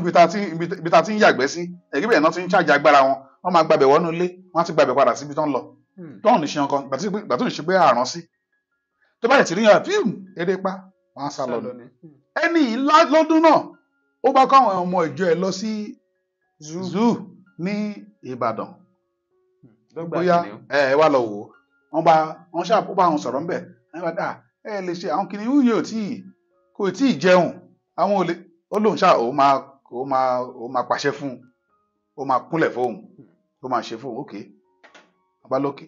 ibi tá ti ń yàgbẹ́ sí ẹ̀gbẹ́ bẹ̀rẹ̀ náà ti ń ṣàjà agbára wọ́n máa gbàbẹ̀ wọnú ilé wọ́n á ti gbàbẹ̀ padà síbi tó ń lọ tọ́ọ̀ ní ṣe ọkàn gbà tó ní ṣe pé àrán sí tó bá lè ti rí yàn fíìmù eré pa wọ́n á sá lọ ni ẹni lọ́dún náà ó bá kọ́ àwọn ọmọ ìjọ ẹ̀ lọ sí zoo ní Ìbàdàn bóyá ẹ wá lọ wò ó bá wọn sọ̀rọ̀ ńbẹ̀ ẹ lè ṣe àwọn kìnìún yìí kò tí ì jẹun àwọn olè ó lóun ṣáà ó máa pàṣẹ fún un ó máa kúnlẹ̀ fóun ó máa ṣe fóun ókè wọ́n bá lókè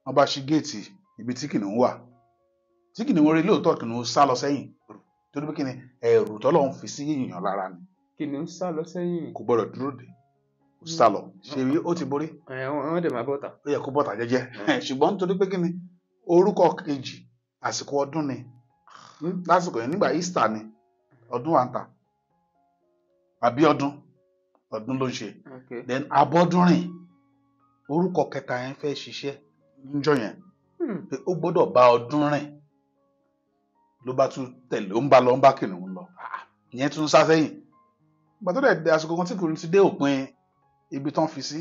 wọ́n bá ṣí géètì ibi tí kìnìún wà tí kìnìún rí lóòótọ́ kìnìún sá lọ sẹ́yìn torí pé kí ni ẹ̀rù tọ́lọ́run fi sí èèyàn lára ni kìnìún sá lọ sẹ́yìn kò gbọ́dọ̀ dúró dè kò sá lọ ṣebí ó ti borí wọ́n dẹ̀ máa bọ́ta. ó yẹ kó bọ́ta jẹ́jẹ́ ṣùgbọ́n nítorí pé kí ni orúkọ kejì àsìkò ọdún ni lásìkò yẹn nígbà Easter ni ọdún wa ń ta Abíọ́dún ọdún ló ń ṣe then Abọ́dúnrìn orúkọ kẹta yẹn fẹ́ ṣiṣẹ́ níjọ́ yẹn pé ó gbọ́dọ̀ bá ọdún rìn ló bá tún tẹ̀lé ó ń bá lọ ń bá kìnìún lọ ìyẹn tún sá sẹ́yìn ìgbà tó dẹ̀ àsìkò kan tí kò ti dé òpin ibi tán fi sí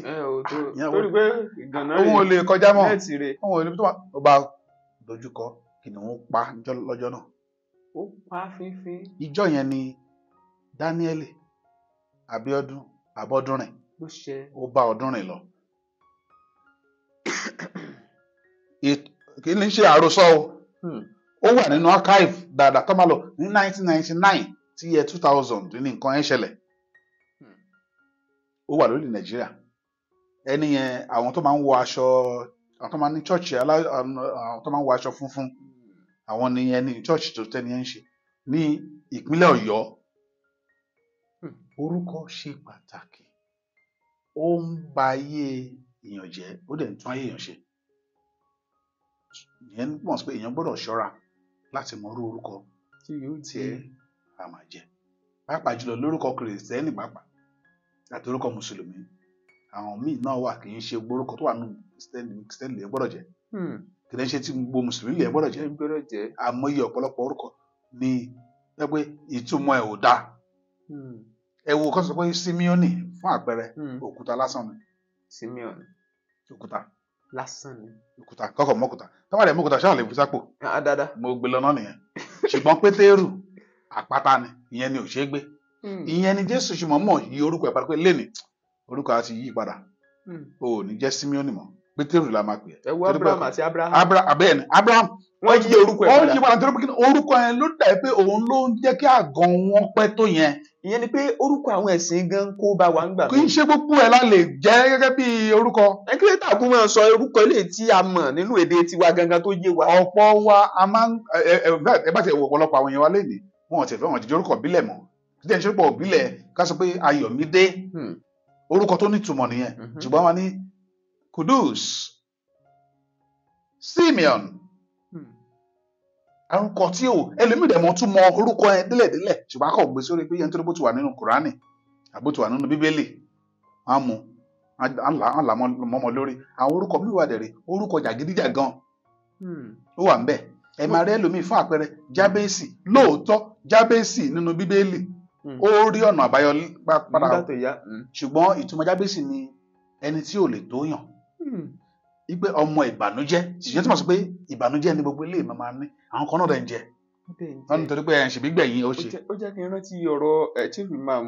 torí pé ìgànnà òun ò lè kọjá mọ́ òun ò lè tó ó bá dojúkọ kìnìún pa lọ́jọ́ náà ó pa fínfín. ìjọ yẹn ni Dáníẹ́lì Abíọ́dún Abọ́dúnrìn ló ṣe ó bá Ọdúnrìn lọ kì í ní ṣe àròsọ o ó wà nínú archive dáadáa tó máa lọ ní 1999 tí yẹ 2000 ní nǹkan yẹn ṣẹlẹ̀ ó wà lórí Nàìjíríà ẹni yẹn àwọn tó máa ń wọ aṣọ àwọn tó máa ń ní church àwọn tó máa ń wọ aṣọ funfun àwọn ni ẹni church tó tẹ́ni yẹn ń ṣe ní ìpínlẹ̀ Ọ̀yọ́ orúkọ ṣe pàtàkì ó ń ba ayé èèyàn jẹ́ ó dẹ̀ ń tún ayé èèyàn ṣe ìyẹn mọ̀ sí pé èèyàn gbọ́dọ̀ ṣọ́ra láti mọ orúkọ tí yóò tí a máa jẹ pàápàá jùlọ lórúkọ kìrìsìtẹ́nì pàápàá àti orúkọ mùsùlùmí àwọn míì náà wà kì í ṣe orúkọ tó wà nù kìrìsìtẹ́nì lè gbọ́dọ̀ jẹ kì í ṣe tí gbogbo mùsùlùmí lè gbọ́dọ̀ jẹ àmọye ọ̀pọ̀lọpọ̀ orúkọ ni pé ìtumọ̀ ẹ̀ ò dáa ẹ wo kọ́ sọ pé Simeoni fún àpẹẹrẹ òkúta lásán ni Simeoni òkúta lásán ni òkúta kọ́kọ́ mọ́kúta tọ́wọ́ rẹ̀ mọ́kúta ṣáà lè fi sápò dáadáa mo gbé lọ náà nìyẹn ṣùgbọ́n Pétérù àpáta ni ìyẹn ni ò ṣeé gbé ìyẹn ni Jésù ṣùgbọ́n mọ̀ yí orúkọ ẹ̀ padà pé lẹ́nì orúkọ àti yí padà o ò ní jẹ́ Simeoni mọ́ Pétérù la máa pè é. ẹ wo Abraham àti Abraham abẹ́ẹ̀ ni Abraham wọ́n yí orúkọ ẹ̀ padà wọ́n yí padà nítorí pé orúkọ yẹn ló dà pé òun ló ń jẹ́ kí àgàn wọn pẹ́ tó yẹn. ìyẹn ni pé orúkọ àwọn ẹ̀sìn gan kó bá wa ń gbà. kì í ṣe gbogbo ẹ̀ la lè jẹ́ gẹ́gẹ́ bí orúkọ. ẹ kí ló tàkùn máa sọ orúkọ ilé tí a mọ̀ nínú èdè tiwa gangan tó yé wa. ọ̀pọ̀ wa a máa ń ẹ bá ti wọ ọ̀pọ̀lọpọ̀ àwọn èèyàn wa lénìí wọn ò tẹ̀ fẹ́ wọn jíjẹ́ orúkọ ìbílẹ̀ mọ́ títẹ̀ ṣe pọ̀ ìbílẹ̀ ká sọ pé Ayọ̀mídé orúkọ tó nítumọ̀ nìyẹn ṣùgbọ́n wọn ní Kudus Simeon orúkọ tí ò ẹlòmíì dẹ̀ mọ́ tún mọ orúkọ ẹ délẹ̀délẹ̀ ṣùgbọ́n akọ̀ gbé sórí pé yẹn tó bó ti wà nínú Kùránì àbó ti wà nínú Bíbélì wọ́n á mú àlà mọ́mọ́ lórí àwọn orúkọ mi wà dẹ̀rẹ̀ orúkọ jàgídíjàgan ó wà ńbẹ̀ ẹ máa rẹ́ ẹlòmíì fún àpẹẹrẹ Jábésì lóòótọ́ Jábésì nínú Bíbélì ó rí ọ̀nà àbáyọ padà ṣùgbọ́n ìtumọ̀ Jábésì ni ẹni tí ò lè tó yàn wípé ọmọ ìbànújẹ́ ṣìṣẹ́ tí mo sọ pé ìbànújẹ́ ni gbogbo ilé ìmọ̀ máa ní àwọn kan náà dẹ̀ ń jẹ wọn nítorí pé ẹ̀ ń ṣèbí gbẹ̀yìn ó ṣe. ó jẹ́ kí n rántí ọ̀rọ̀ chief imam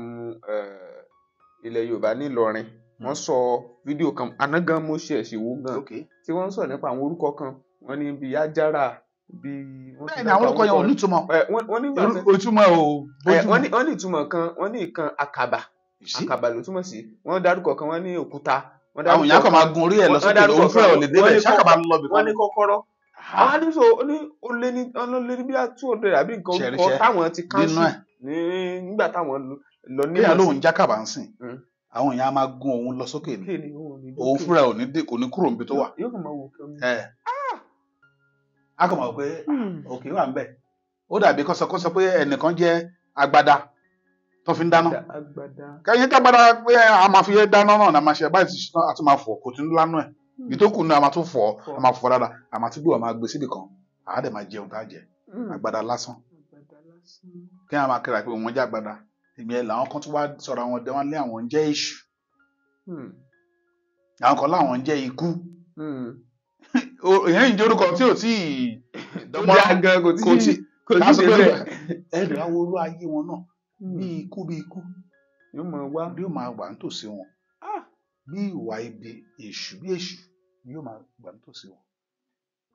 ilẹ̀ Yorùbá nílọrin wọ́n sọ fídíò kan anágan mo ṣe ẹ̀ṣìwò gan tí wọ́n ń sọ nípa àwọn orúkọ kan wọ́n ní bíi Ajára bíi. bẹ́ẹ̀ ni àwọn orúkọ yẹn ò ní ìtumọ̀ wọ́n ní ìtumọ̀ ò bójú. wọ́n ní ìtumọ̀ kan wọ́n ní ìkan àkàbà ló túmọ̀ sí wọ́n dárúkọ kan wọ́n ní òkúta àwọn èèyàn kan máa gun orí ẹ̀ lọ sókè òun fúnra ò lè débẹ̀ ṣáàkàbà lọ bìkan. wọ́n ní kọ́kọ́rọ́ àwọn àdúgbò ó lé ní bí 200 àbí nǹkan orúkọ táwọn ti kánṣu nígbà táwọn lọ ní. bẹ́ẹ̀ lóun jákàbà ń sìn àwọn èèyàn á máa gun òun lọ sókè ní òun fúnra ò ní dé kò ní kúrò níbi tó wà. yóò kàn máa wò kí a kàn máa wò pé òkè wà ń bẹ̀ ó dàbí kọ́sọ pé ẹnìkan jẹ́ agbada tó fi ń dáná kẹyìn tágbádá pé a máa fi dáná náà ní a máa ṣe báyìí ti ṣetán àti máa fọ kò tún lánàá ẹ ìtókù náà a máa tún fọ a máa fọ dáadáa a máa tún gbé wa máa gbé síbì kan àá dẹ̀ máa jẹun tá a jẹ agbada lásán kí wọn máa kíra pé wọn jẹ agbada ìgbẹ́ làwọn kan tún wá sọ̀rọ̀ àwọn ọdẹ wọn lé àwọn jẹ́ èṣù àwọn kan láwọn jẹ́ ikú èyàn ń jẹ́ orúkọ tí ò tí dọ́mọ́ra kò tí ẹ̀rọ awolú ayé wọn náà bí ikú yóò máa wà nítòsí wọn bí ìwà ibi èṣù bí èṣù yóò máa wà nítòsí wọn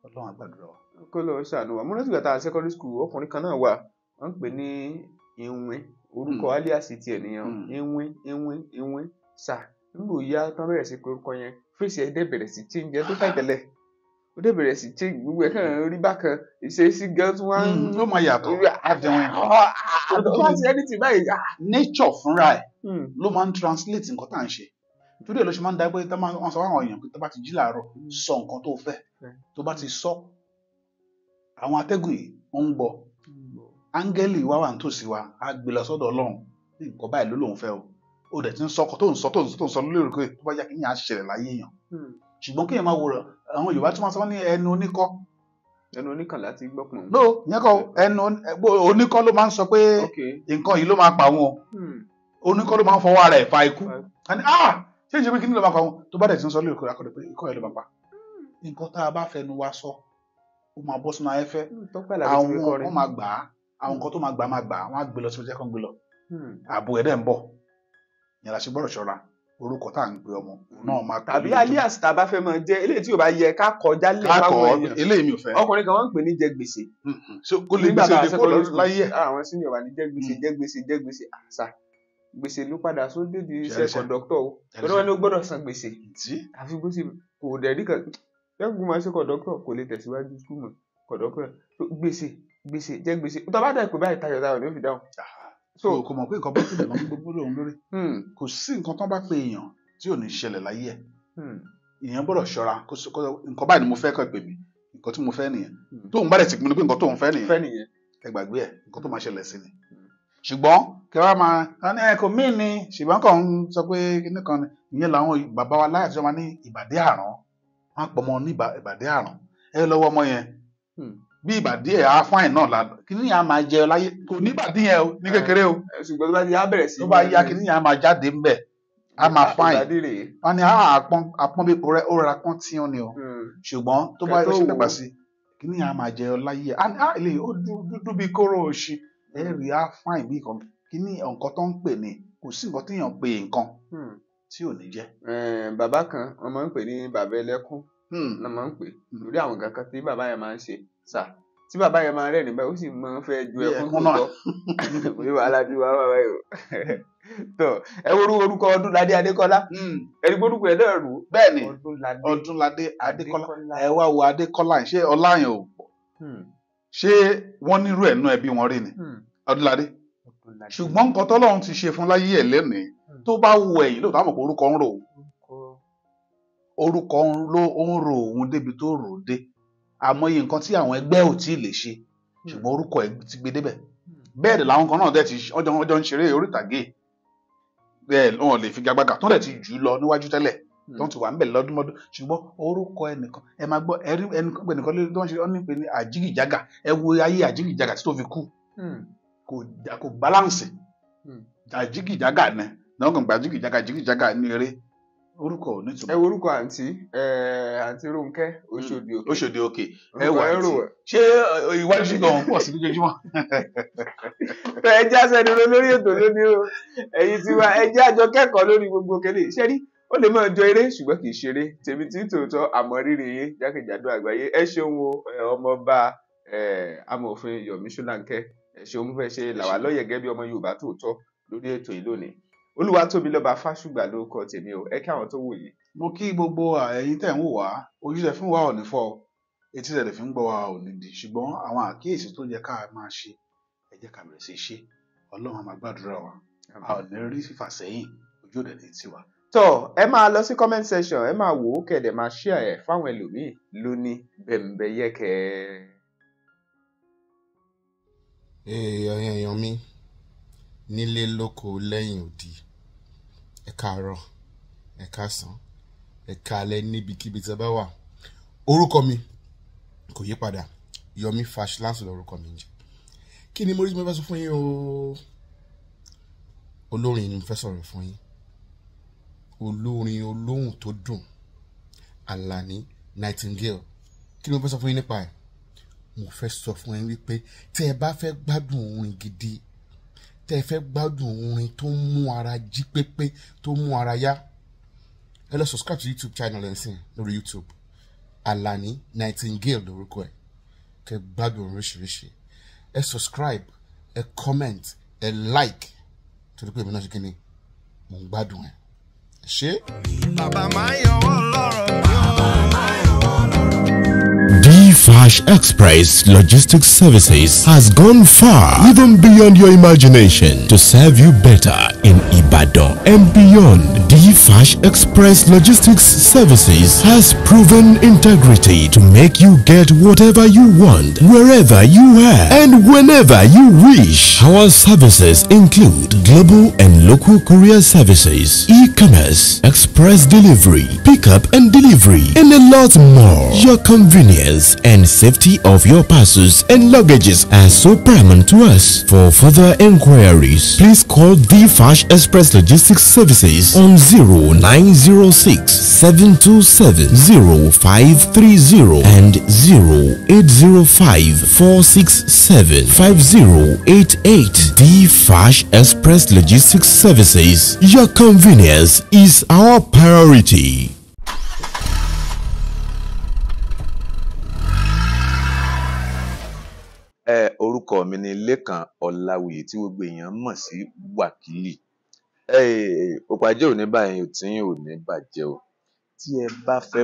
Ọlọ́run á gbàdúrà wa. kó lọ ṣàánú wa mo rántí gbàtà secondary school ọkùnrin kan náà wà wọ́n ń pè ní Ìwìn orúkọ alias tiẹ̀ nìyẹn Ìwìn sà nígbò yá tán bẹ̀rẹ̀ sí pé orúkọ yẹn fèsì ẹ̀ dẹ̀ bẹ̀rẹ̀ sí change ẹ̀ tó fà tẹ́lẹ̀ ó dẹ̀ bẹ̀rẹ̀ sí change gbogbo ẹ̀ kàn rí bákan ìṣesí gan tí wọ́n ó máa yàtọ̀ àjẹun àdókòwò ẹni tì báyìí. nature fúnra ẹ̀ ló máa ń translate nǹkan tá à ń ṣe torí ẹ̀ ló ṣe máa ń dá pé wọ́n sọ fáwọn èèyàn pé tó bá ti jí làárọ̀ sọ nǹkan tó fẹ́ tó bá ti sọ àwọn atẹ́gùn yìí wọ́n ń gbọ́ áńgẹ́lì wá wà nítòsí wa á gbé lọ sọ́dọ̀ Ọlọ́run ní nǹkan báyìí ló lóun fẹ́ o ó dẹ̀ ti ń sọkọ tó ń sọ lórí pé tó bá yá kí ní àṣẹlẹ̀ láyé èèyàn ṣùgbọ́n kéèyàn máa wo àwọn Yorùbá tí wọ́n sọ ní ẹnu oníkọ́ ẹnu oníkànlá ti gbọ́ pọ̀n. no ìyẹn kọ́ ẹnu oníkọ́ ló máa ń sọ pé nǹkan yìí ló máa pa wọn oníkọ́ ló máa ń fọwọ́ ara ẹ̀ fa ikú àní ṣé ìṣe pé kí ni ló máa pa wọn tó bá dẹ̀ ti ń sọ lórí pé akọ̀dẹ̀ pé ikọ́ yẹn ló máa pa nǹkan tá a bá fẹnu wa sọ ó máa bọ́ sínú ayẹ́fẹ́ àwọn wọ́n máa gbà á àwọn nǹkan tó máa gbà á wọ́n á gbé lọ sí ọjọ́ kan gbé lọ ààbò ẹ̀dẹ̀ ń bọ̀ yàrá sí gbọ́dọ̀ ṣọ́ra orúkọ tá à ń pe ọmọ náà máa tàbí alias tá a bá fẹ́ máa jẹ́ eléyìí tí ò bá yẹ ká kọjá lè fáwọn èèyàn eléyìí mi ò fẹ́ ọkùnrin kan wọ́n ń pè ní jẹ gbèsè kó lè gbèsè lè kó láyé àwọn senior wà ní jẹ gbèsè àṣà gbèsè ló padà sóde di iṣẹ́ kọ̀dọ́tọ̀ o lọ́dọ̀ wọn ni ó gbọ́dọ̀ san gbèsè àfi bó ṣe kò dẹ̀ rí kan ṣẹ́gun máa ṣe kọ̀dọ́tọ̀ kò lè tẹ̀síwájú skul mọ̀ kọ̀dọ́tọ̀ gbèsè jẹ gbèsè tó bá dẹ̀ pé báyìí tayọ̀ ni ó fi dáhùn. so kò mọ̀ pé nǹkan bá tilẹ̀ máa ń gbogbo lòun lórí kò sí nǹkan tó bá pe èèyàn tí ò ní ṣẹlẹ̀ láyé ẹ̀ èèyàn gbọ́dọ̀ ṣọ́ra nǹkan báyìí ni mo fẹ́ kọ́ pè mí nǹkan tí mo fẹ́ nìyẹn tóun bá dẹ̀ ti pinnu pé nǹkan tóun fẹ́ nìyẹn ẹ gbàgbé ẹ̀ nǹkan tó máa ṣẹlẹ̀ sí ni ṣùgbọ́n kẹwàá máa ní ẹ̀kọ́ míì ni ṣùgbọ́n kàn ń sọ pé kíní kan ni ìyẹn làwọn bàbá wa láyà tí wọ́n máa ní ìbàdí àrán wọ́n pọ̀ mọ́ ní ìbàdí àrán ẹ lọ́wọ́ ọmọ yẹn bí ìbàdí ẹ̀ á fáìn náà ládùn kíní yẹn á máa jẹ láyé kò ní ìbàdí yẹn o ní kékeré o ṣùgbọ́n tó bá ti á bẹ̀rẹ̀ sí tó bá yá kíní yẹn á máa jáde ńbẹ̀ á máa fáìn wọ́n ní àpọ́n bí ó rẹra pọ́n tí ó ní o ṣùgbọ́n tó bá yẹ ṣe dàgbà sí kíní yẹn á máa jẹ láyé ilé ó dúdú bí kóró òṣì ẹ̀rí á fáìn bí kan kíní nǹkan tó ń pè ní kò sí nǹkan tí èèyàn pè nǹkan tí ò ní jẹ́. Bàbá kan wọ́n máa ń pè ní bàbá ẹlẹ́kún náà máa ń pè lórí àwọn kankan tí bàbá yẹn máa ń ṣe sà tí bàbá yẹn máa rẹ́rìn báyìí ó sì máa ń fẹ́ ju ẹkún tó tọ́ orí wàhálà tí wàá bàbá yìí o tó ẹ wo orúkọ Ọdúnládé Adékọ́lá ẹni gbórúkọ ẹ náà rú bẹ́ẹ̀ ni Ọdúnládé Adékọ́lá ẹ wá wo Adékọ́lá ṣé ọláyàn ò pọ̀ ṣé wọ́n nírú ẹ̀ nú ẹbí wọn rí ni Ọdúnládé ṣùgbọ́n nǹkan tọ́lọ́run ti ṣe fún láyé ẹ̀ lẹ́nìí tó bá wo ẹ̀yìn lóòótọ́ àmọ̀ pé orúkọ ń rò orúkọ ń rò òun débi tó rò dé àmọye nǹkan tí àwọn ẹgbẹ́ ò tí ì lè ṣe ṣùgbọ́n orúkọ ẹ̀ ti gbé débẹ̀ bẹ́ẹ̀ dẹ̀ làwọn kan náà dẹ̀ ti ọjọ́ ń ṣeré orí ìtàgé bẹ́ẹ̀ wọn lè fi gagbága tó dẹ̀ ti jù ú lọ níwájú tẹ́lẹ̀ tó ti wà ń bẹ̀ lọ́dúnmọ́dún ṣùgbọ́n orúkọ ẹnìkan ẹ máa gbọ́ ẹnìkan lórí tó ń ṣe ọ́ ní pé ní àjígìjágà ẹ wo ayé àjígìjágà tí tó fi kú kò balance àjígìjágà ni náà kàn gba àjígìjágà ní eré orúkọ ò ní túmọ̀. ẹ wo orúkọ àǹtí Rónkẹ́ Òṣòdì Òkè ẹ wà àǹtí ṣé ìwádìí gan pọ̀ sí lójoojúmọ́. ẹ jẹ́ àṣẹnu lórí ètò lónìí o ẹ̀yin tí wá ẹ jẹ́ àjọ kẹ́kọ̀ọ́ lórí gbogbo kele ṣé rí ó lè máa jọ eré ṣùgbọ́n kì í ṣeré tèmi tí tòótọ́ àmọ́ rírì yín jákèjádò àgbáyé ẹ ṣeun o ọmọọba amòfin Yomi Solanke ẹ ṣeun fẹ́ ṣe làwà lọ́yẹ̀ gẹ́gẹ́ bí ọmọ Yorùbá tòótọ́ lórí ètò yìí lónìí Olúwatóbilọ́ba Fásùgbà ló kọ tèmi o ẹ kí àwọn tó wò yìí. mo kí gbogbo ẹ̀yin tẹ́ ń wò wá ojú tẹ́ fi ń wá ò ní fọ́ etí tẹ́ fi ń gbọ́ wá ò ní di ṣùgbọ́n àwọn àkíyèsí tó yẹ ká máa ṣe ẹ jẹ́ ká bẹ̀rẹ̀ sí ṣe Ọlọ́run á máa gbàdúrà wa a ò ní rí fífà sẹ́yìn ojú òde ní tiwa. tó ẹ máa lọ sí comment section ẹ máa wò ó kẹ̀dẹ̀ máa share ẹ̀ fáwọn ẹlòmíì lóní bẹ̀m̀bẹ̀ yẹ́kẹ́. èèyàn mi nílé lóko lẹ́yìn odi ẹ káàárọ̀ ẹ káàsán ẹ káalẹ́ níbikíbi tí ẹ bá wà orúkọ mi kò yí padà Yomi Fashlanso lórúkọ mi ń jẹ́ kí ni mo rí tí mo fẹ́ sọ fún yín o olórin ni mo fẹ́ sọ̀rọ̀ fún yín olórin olóhùn tó dùn Alani Nightingale kí ni mo fẹ́ sọ fún yín nípa ẹ̀ mo fẹ́ sọ fún yín wípé tẹ́ ẹ bá fẹ́ gbádùn orin gidi tẹ́ ẹ fẹ́ gbádùn orin tó ń mú ara jí pépé tó mú ara yá ẹ lọ subscribe to YouTube channel ẹ̀ sìn lórí YouTube Alani Nightingale lórúkọ ẹ̀ kẹ́ gbádùn oríṣiríṣi ẹ subscribe ẹ comment ẹ like torí pé èmi náà ṣe kí ni mo ń gbádùn ẹ̀ ṣé. bàbá máa ń yọwọ́ lọ́rọ̀ mi ó. Fash Express Logistics Services has gone far, even beyond your imagination, to serve you better in Ibadan and beyond. Fash Express Logistics Services has proven integrity to make you get whatever you want, wherever you are, and whenever you wish. Our services include global and local courier services, e-commerce, express delivery, pickup and delivery, and a lot more. Your convenience and safety of your parcels and luggages are so paramount to us. For further inquiries, please call Fash Express Logistics Services on 0906-727-0530 and 0805-467-5088. Fash Express Logistics Services. Your convenience is our priority. Orúkọ mi ni Lékan Ọláwuyì tí gbogbo èèyàn mọ̀ sí Wákìlì. Òpàjẹ́ òní báyìí tí ò ní bàjẹ́ o. Tí ẹ bá fẹ́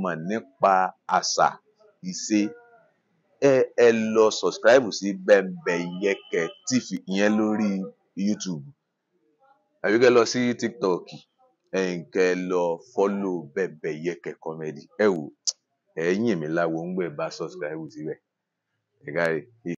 mọ̀ nípa àṣà ìṣe, ẹ lọ subscribe sí Bembeyeke TV ìyẹn lórí YouTube. Àbí kẹ́ lọ sí TikTok, kẹ́ lọ follow Bembeyeke Comedy. Ẹ wò, ẹ̀yin mi láwo ń gbé bá subscribe síbẹ̀. Ẹ káre.